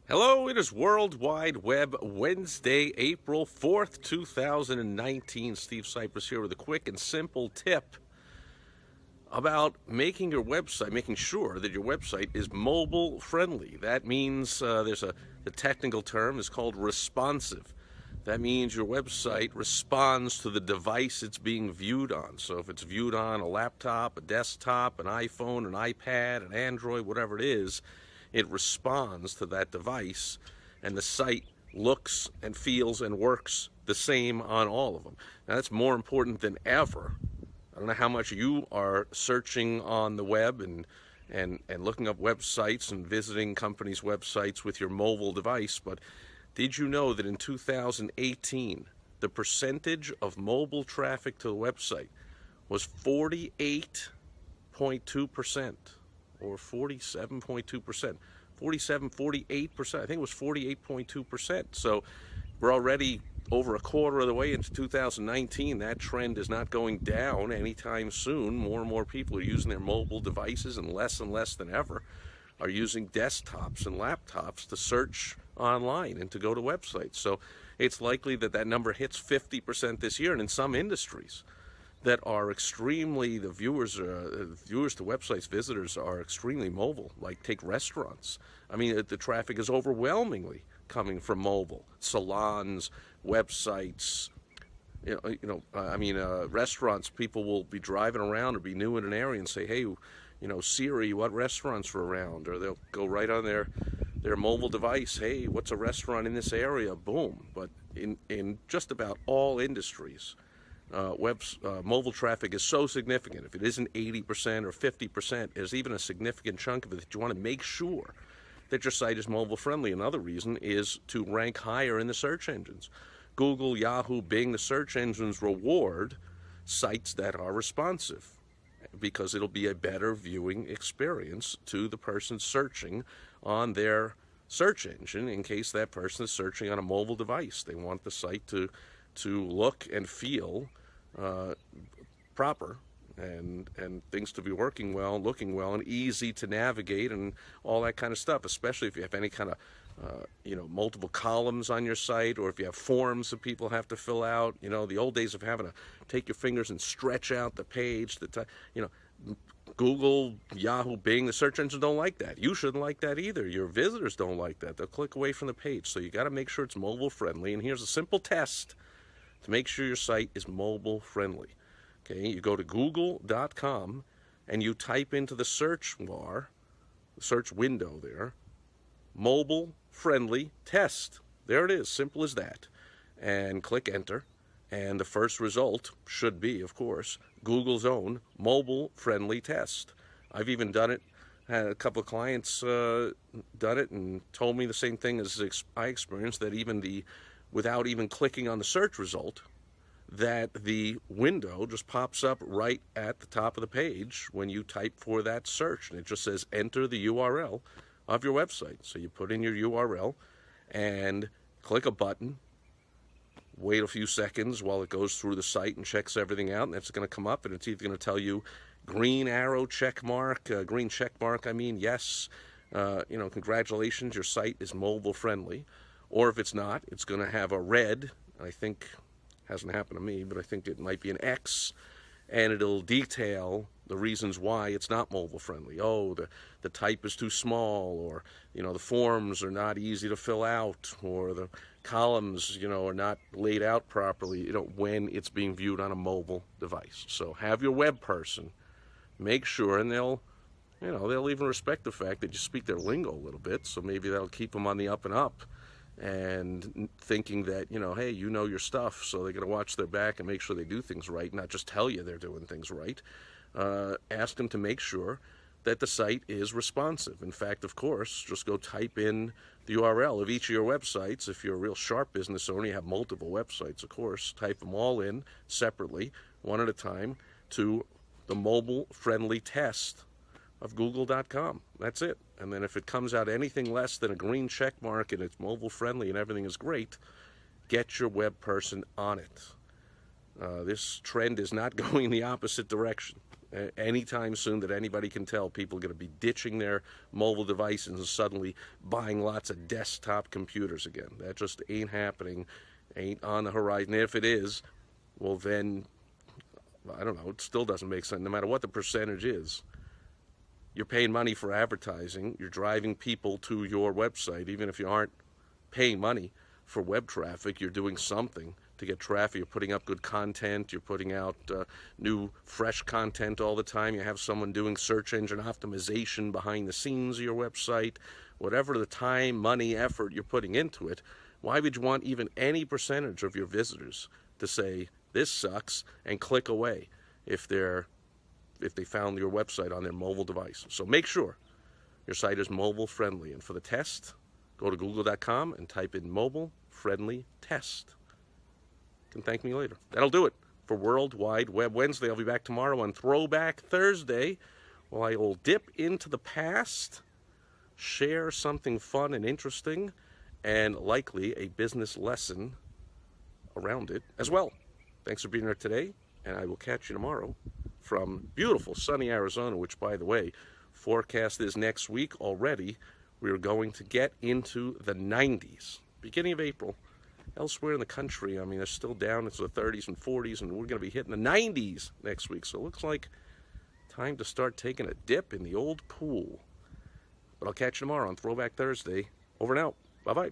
Hello, it is World Wide Web Wednesday, April 4th, 2019. Steve Sipress here with a quick and simple tip about making your website, making sure that your website is mobile friendly. That means the technical term is called responsive. That means your website responds to the device it's being viewed on. So if it's viewed on a laptop, a desktop, an iPhone, an iPad, an Android, whatever it is, it responds to that device, and the site looks and feels and works the same on all of them. Now, that's more important than ever. I don't know how much you are searching on the web and looking up websites and visiting companies' websites with your mobile device, but did you know that in 2018, the percentage of mobile traffic to the website was 48.2%? Or 47.2%, 48%. I think it was 48.2%. So we're already over a quarter of the way into 2019. That trend is not going down anytime soon. More and more people are using their mobile devices, and less than ever are using desktops and laptops to search online and to go to websites. So it's likely that that number hits 50% this year, and in some industries that are extremely, the viewers to websites, visitors are extremely mobile, like take restaurants. I mean, the traffic is overwhelmingly coming from mobile. Salons, websites, restaurants, people will be driving around or be new in an area and say, hey, Siri, what restaurants are around? Or they'll go right on their mobile device, hey, what's a restaurant in this area? Boom. But in just about all industries, mobile traffic is so significant. If it isn't 80% or 50%, there's even a significant chunk of it that you want to make sure that your site is mobile friendly. Another reason is to rank higher in the search engines. Google, Yahoo, Bing, the search engines reward sites that are responsive because it'll be a better viewing experience to the person searching on their search engine in case that person is searching on a mobile device. They want the site to look and feel proper and things to be working well, looking well, and easy to navigate and all that kind of stuff, especially if you have any kind of multiple columns on your site, or if you have forms that people have to fill out. The old days of having to take your fingers and stretch out the page, Google, Yahoo, Bing, the search engines don't like that. You shouldn't like that either. Your visitors don't like that. They'll click away from the page. So you got to make sure it's mobile friendly. And here's a simple test to make sure your site is mobile friendly. Okay, you go to google.com and you type into the search bar, the search window there, mobile friendly test. There it is, simple as that. And click enter. And the first result should be, of course, Google's own mobile friendly test. I've even done it. Had a couple of clients done it and told me the same thing as I experienced, that without even clicking on the search result, that the window just pops up right at the top of the page when you type for that search, and it just says enter the URL of your website. So you put in your URL and click a button, wait a few seconds while it goes through the site and checks everything out, and it's going to come up, and it's either going to tell you green arrow check mark, yes, congratulations, your site is mobile friendly. Or if it's not, it's going to have a red, I think, hasn't happened to me, but I think it might be an X, and it'll detail the reasons why it's not mobile friendly. Oh, the type is too small, or, the forms are not easy to fill out, or the columns, are not laid out properly, when it's being viewed on a mobile device. So have your web person make sure, and they'll even respect the fact that you speak their lingo a little bit, so maybe that'll keep them on the up and up, and thinking that, hey, your stuff, so they're going to watch their back and make sure they do things right, not just tell you they're doing things right. Ask them to make sure that the site is responsive. In fact, of course, just go type in the URL of each of your websites. If you're a real sharp business owner, you have multiple websites, of course, type them all in separately, one at a time, to the mobile-friendly test of google.com. That's it. And then if it comes out anything less than a green check mark and it's mobile friendly and everything is great, get your web person on it. This trend is not going the opposite direction. anytime soon that anybody can tell. People are going to be ditching their mobile devices and suddenly buying lots of desktop computers again. That just ain't happening, ain't on the horizon. If it is, well then, I don't know, it still doesn't make sense. No matter what the percentage is, you're paying money for advertising, you're driving people to your website. Even if you aren't paying money for web traffic, you're doing something to get traffic. You're putting up good content, you're putting out new fresh content all the time. You have someone doing search engine optimization behind the scenes of your website. Whatever the time, money, effort you're putting into it, why would you want even any percentage of your visitors to say this sucks and click away if they found your website on their mobile device? So make sure your site is mobile friendly, and for the test, go to google.com and type in mobile friendly test. Can thank me later. That'll do it for World Wide Web Wednesday. I'll be back tomorrow on Throwback Thursday, while I will dip into the past, share something fun and interesting, and likely a business lesson around it as well. Thanks for being here today, and I will catch you tomorrow from beautiful sunny Arizona, which, by the way, forecast is next week already. We're going to get into the 90s, beginning of April. Elsewhere in the country, I mean, they're still down into the 30s and 40s, and we're going to be hitting the 90s next week. So it looks like time to start taking a dip in the old pool. But I'll catch you tomorrow on Throwback Thursday. Over and out. Bye-bye.